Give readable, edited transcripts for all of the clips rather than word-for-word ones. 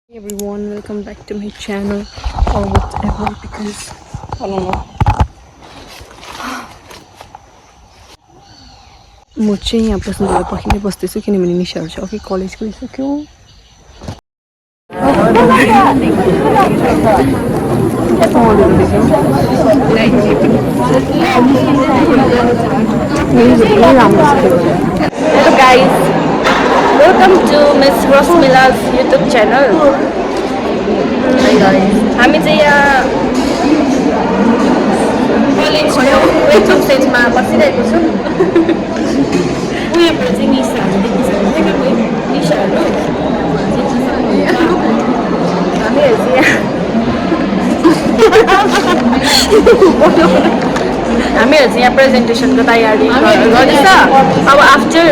Hey everyone, welcome back to my channel or whatever because I don't know. म चाहिँ यहाँ बस्नुलाई पर्खिँदै बस्दैछु किनभने निशाहरू चाहिँ अघि कलेज गइसक्यो। Hello guys, welcome to Miss Rosmila's YouTube channel. Hi guys. हामी चाहिँ यहाँ कलेजको वेलकम स्टेजमा बसिरहेको छौँ। उयोबाट चाहिँ निशाहरू देखिसक्नु निशाहरू हामीहरू चाहिँ हामीहरू चाहिँ यहाँ प्रेजेन्टेसनको तयारी गर्दैछ। अब आफ्टर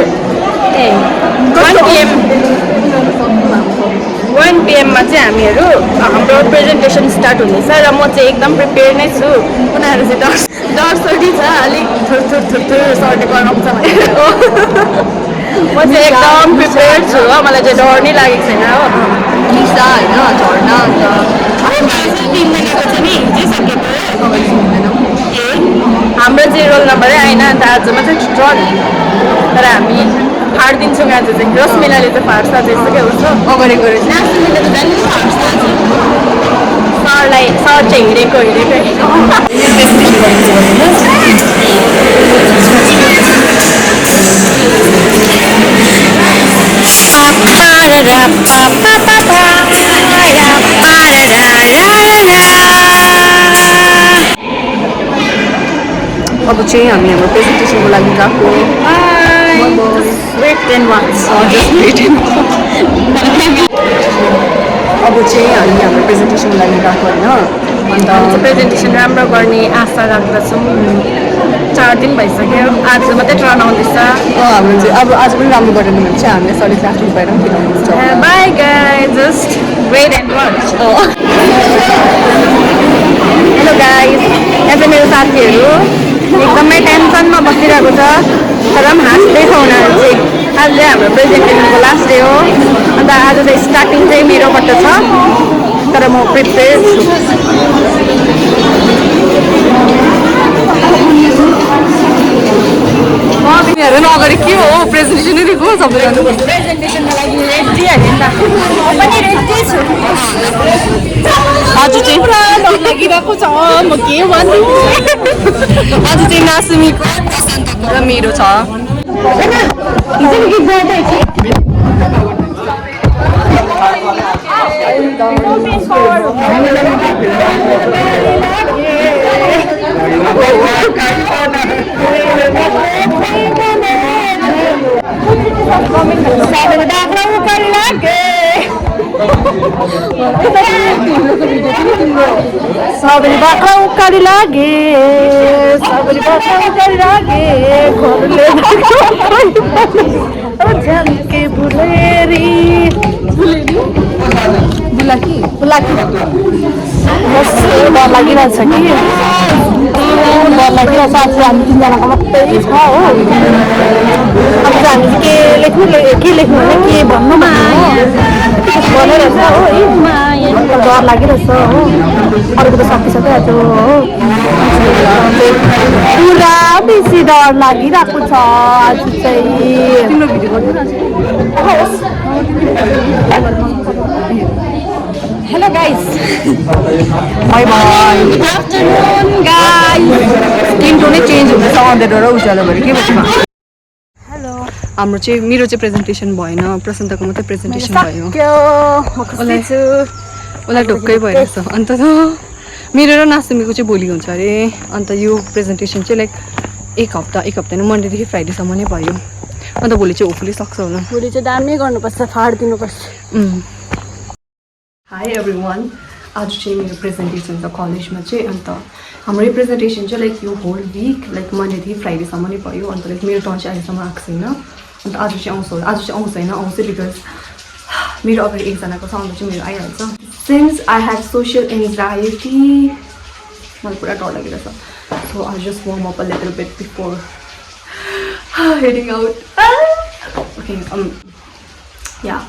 1 PM मा चाहिँ हामीहरू हाम्रो प्रेजेन्टेसन स्टार्ट हुनेछ र म चाहिँ एकदम प्रिपेयर नै छु। उनीहरू चाहिँ डरसरी छ, अलिक थुर सर्ने गराउँछ भनेर म चाहिँ एकदम प्रिपेयर छु हो, मलाई चाहिँ डर नै लागेको छैन हो। निशा होइन झर्ना हाम्रो चाहिँ रोल नम्बरै आएन अन्त आज मात्रै ड्र तर हामी फाडिदिन्छौँ आज चाहिँ। रश्मिलाले चाहिँ फाड्छ त्यस्तो क्या उसो अगाडि गएर सरलाई सर चाहिँ हिँडेकै अब चाहिँ हामी हाम्रो प्रेजेन्टेसनको लागि गएको। अब चाहिँ हामी हाम्रो प्रेजेन्टेसनको लागि गएको होइन, अन्त प्रेजेन्टेसन राम्रो गर्ने आशा राख्दछौँ। 4 दिन भइसक्यो, आज मात्रै टर्न आउँदैछ। हाम्रो चाहिँ अब आज पनि राम्रो गरेन भने चाहिँ हामीले सरले क्लास लिएर पनि खिलाउनुहुन्छ। Bye guys, just wait and watch. Hello guys, यहाँ चाहिँ मेरो साथीहरू एकदमै टेन्सनमा बसिरहेको छ तर पनि हाँस्दैछ उनीहरू चाहिँ। आज चाहिँ हाम्रो प्रेजेन्टेसनको लास्ट डे हो, अन्त आज चाहिँ स्टार्टिङ चाहिँ मेरोबाट छ तर म प्रिपेयर छु। अगाडि के हो प्रेजेन्टेसनै दिएको सबैजना प्रेजेन्टेसनको लागि रेडी होइन नि त पनि रेडी छु। आज चाहिँ पुरा डर लागिरहेको छ, म के भन्नु। आज चाहिँ नासुमीको र मेरो छ। सबरी बाख्रा उकाली लागे झल्के बुलेरी बुलाकी डर लागिरहेछ कि डर लागिरहेछ। आज हामी 3जनाको मात्रै छ हो। अब चाहिँ हामी के लेख्नु भने के भन्नु भनिरहेछ हो, डर लागिरहेछ हो। अरूको त सकिसक्यो आज हो, पुरा बेसी डर लागिरहेको छ आज चाहिँ। तिम्रो video hello guys, by by, good afternoon guys. Skin tone नै चेन्ज हुँदैछ अन्धेरो र उज्यालो भएर के भन्छ। हेलो, हाम्रो चाहिँ मेरो चाहिँ प्रेजेन्टेसन भएन, प्रशान्तको मात्रै प्रेजेन्टेसन भयो। उसलाई ढुक्कै भइरहेछ। अन्त त मेरो र नासुमीको चाहिँ भोलि हुन्छ अरे। अन्त यो प्रेजेन्टेसन चाहिँ लाइक एक हप्ता होइन, मन्डेदेखि फ्राइडेसम्म नै भयो। अन्त भोलि चाहिँ होपफुली सक्छ होला। भोलि चाहिँ दामी गर्नुपर्छ, फाडिदिनुपर्छ। हाई एभ्रिवान, आज चाहिँ मेरो प्रेजेन्टेसन छ कलेजमा चाहिँ। अन्त हाम्रो यो प्रेजेन्टेसन चाहिँ लाइक यो होल विक लाइक मन्डेदेखि फ्राइडेसम्म नै भयो। अन्त लाइक मेरो टर्न चाहिँ अहिलेसम्म आएको छैन। अन्त आज चाहिँ आउँछ होला, आज चाहिँ आउँछ होइन, आउँछ बिकज मेरो अगाडि एकजनाको छ, अन्त चाहिँ मेरो आइहाल्छ। Since I have social anxiety, मलाई पुरा डर लागिरहेछ। So I just warm up a little beet before heading out. Okay, yeah.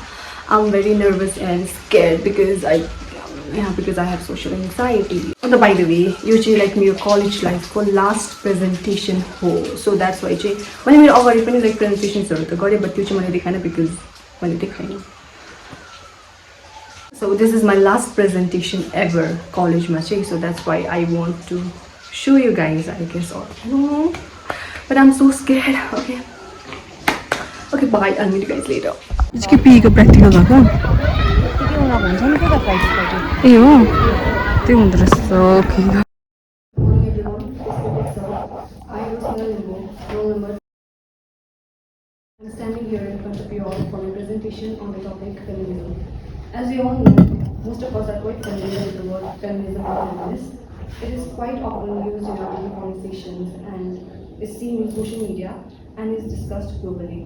I'm very nervous and scared because I have social anxiety. अन्त by the way यो चाहिँ like मेरो college लाइफको last presentation हो, सो द्याट्स वाइ चाहिँ मैले मेरो अगाडि पनि लाइक प्रेजेन्टेसन्सहरू त गरेँ, बट त्यो चाहिँ मैले देखाएन बिकज मैले देखाएन. So this is my last presentation ever कलेजमा चाहिँ, so that's why I want to show you guys, I guess, or I don't know, but I'm so scared. Okay, bye, I'll meet you guys later. इसके pico practical भएको ए हो त्यो हुँदो रहेछ. Okay I'm standing here in front of you all for my presentation on the topic feminism. As we all know, most of us are quite familiar with the word feminism or feminist. It is quite often used in our daily conversations and is seen in social media and is discussed globally.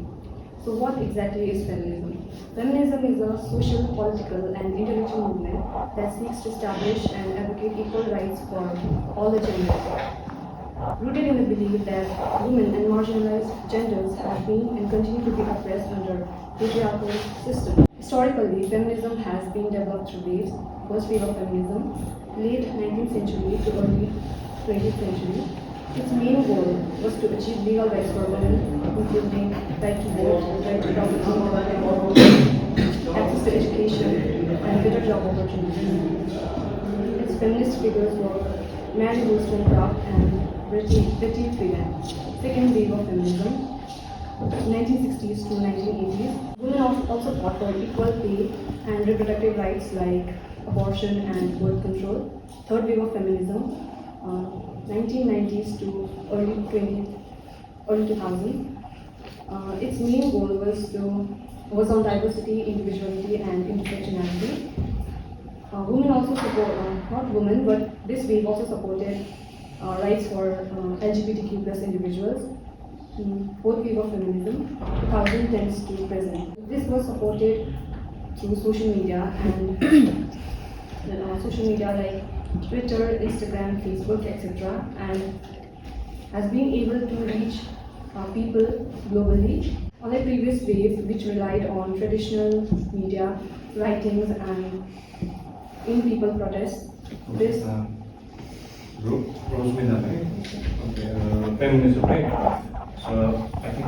So what exactly is feminism? Feminism is a social, political and intellectual movement that seeks to establish and advocate equal rights for all the genders. Rooted in the belief that women and marginalized genders have been and continue to be oppressed under patriarchal system. Historically, feminism has been developed through waves. First wave of feminism, late 19th century to early 20th century. Its main goal was to achieve legal rights for women, including right to vote, right to property, access to education, and better job opportunities. Its feminist figures were Mary Wollstonecraft and Betty Friedan. Second wave of feminism, 1960s to 1980s. Women also fought for equal pay and reproductive rights like abortion and birth control. Third wave of feminism, 1990s to early 2000s. Its main goal was on diversity, individuality, and intersectionality. Women also support, not women, but this wave also supported rights for LGBTQ plus individuals. Fourth wave of feminism, 2010s to present. This was supported through social media and social media like Twitter, Instagram, Facebook, etc. and has been able to reach people globally. Unlike previous wave, which relied on traditional media, writings and in-people protests, this Rosmina, right? Okay, feminism, right? So I think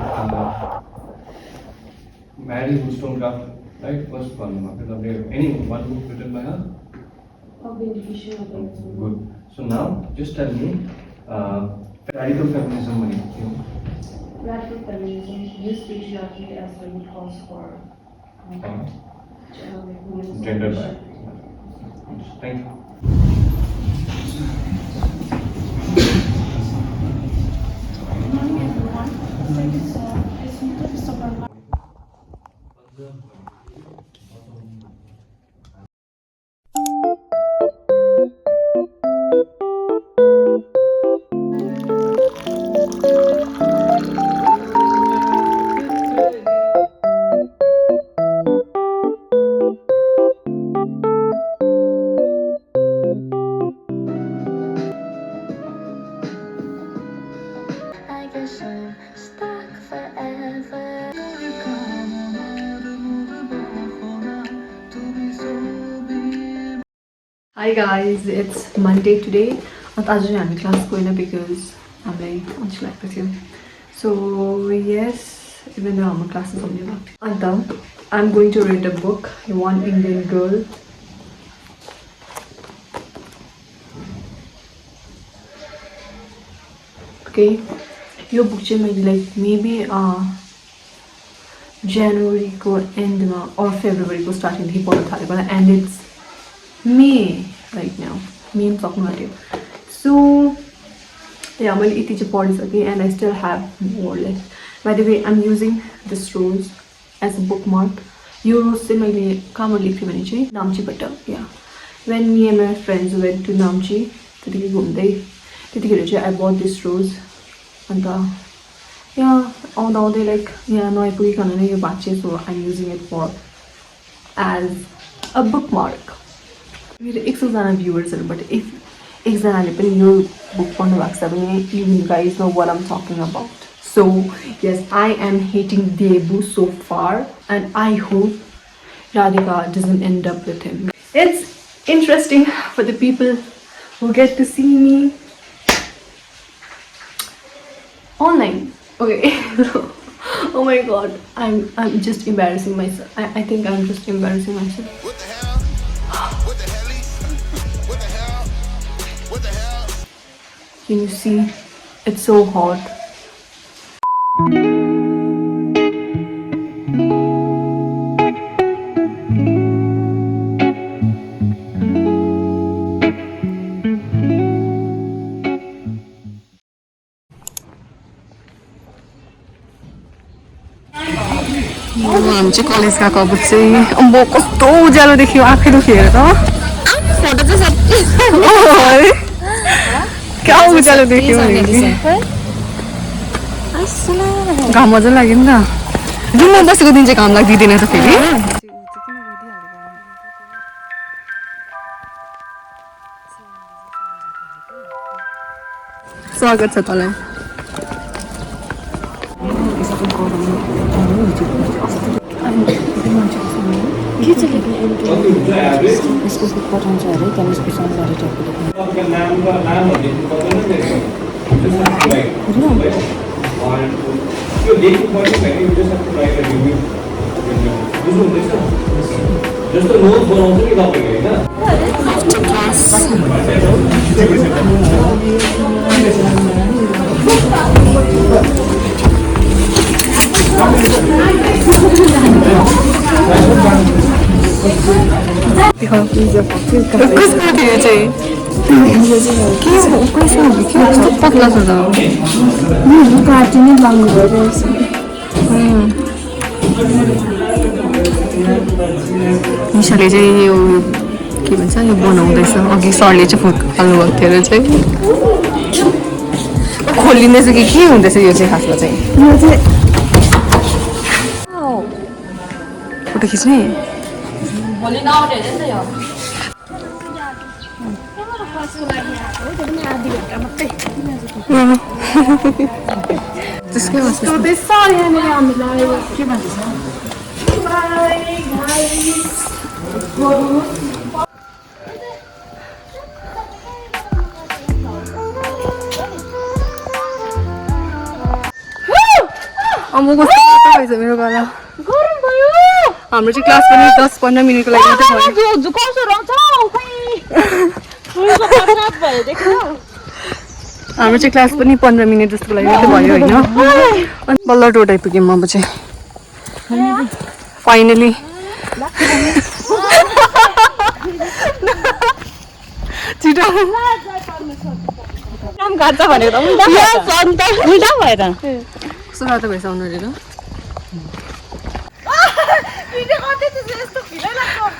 Mary Wollstonecraft, right? First one, any one book written by her? Vindication of rights. Good. So now, just tell me, radical feminism, Radical feminism use patriarchy as a root cause for women's gender oppression. Thank you. Good morning, everyone. It's Muthu Subarma. Hi guys, it's Monday today. And आज हामी class गएन because हामीलाई अल्छी लाग्दै थियो. So yes, even though हाम्रो class सक्ने भएको थियो. अन्त I'm going to read a book, One Indian Girl. Okay, यो बुक चाहिँ मैले लाइक मेबी जनवरीको एन्डमा or फेब्रुअरीको स्टार्टिङदेखि पढ्न थालेको होला and it's May right now. May सक्नु आँट्यो. So yeah, मैले यति चाहिँ पढिसकेँ and I still have more left. By the way, I'm using this rose as a bookmark. यो rose चाहिँ मैले कहाँबाट लेख्थेँ भने चाहिँ नाम्चीबाट. Yeah, when me and my friends went to Namchi त्यतिखेर घुम्दै त्यतिखेर चाहिँ I bought this rose. अन्त आउँदा आउँदै लाइक यहाँ नआइपुगिकन नै यो बाँचे, so I'm using it for as a bookmark. मेरो 100जना भ्युवर्सहरू बट इफ एकजनाले पनि यो बुक पढ्नु भएको छ भने you guys know what I'm talking about. So yes, I am hating Debu so far and I hope Radhika doesn't end up with him. It's interesting for the people who get to see me online. Okay. Oh my god, I'm just embarrassing myself. I think I'm just embarrassing myself. What the hell? What the hell? What the hell? What the hell? Can you see? It's so hot. हामी चाहिँ college गएको अब चाहिँ अम्बो कस्तो उज्यालो देखियो आँखै दुख्यो हेर त फोटो चाहिँ क्या उज्यालो देखियो घाम मजा लाग्यो नि त रुममा बसेको दिन चाहिँ घाम लाग्दिँदैन त फेरि स्वागत छ तँलाई यसको पठाउँछ अरे त्यहाँदेखि यसको सौन्दर्य टाइपको जस्तो नोट बनाउँछ नि तपाईँले होइन कसको थियो चाहिँ कस्तो पतला छ त काटी नै लाउनु भइरहेछ निशाले चाहिँ यो के भन्छ यो बनाउँदैछ अघि सरले चाहिँ फुट हाल्नु भएको थियो अरे चाहिँ खोलिँदैछ कि के हुँदैछ यो चाहिँ खासमा चाहिँ यो चाहिँ फोटो खिच्ने त्यसकै अम्बो कस्तो मात्र भएछ मेरो गला हाम्रो चाहिँ क्लास पनि 10-15 मिनटको लागि मात्रै भयो हाम्रो चाहिँ क्लास पनि 15 मिनट जस्तो लागि मात्रै भयो होइन अनि बल्ल रोड आइपुग्यौँ अब चाहिँ फाइनली छिटो गाड्छ भनेको त उल्टा भएर कस्तो रातो भएछ अनुहार भिडियो गर्दै यस्तो फिलै लाग्छ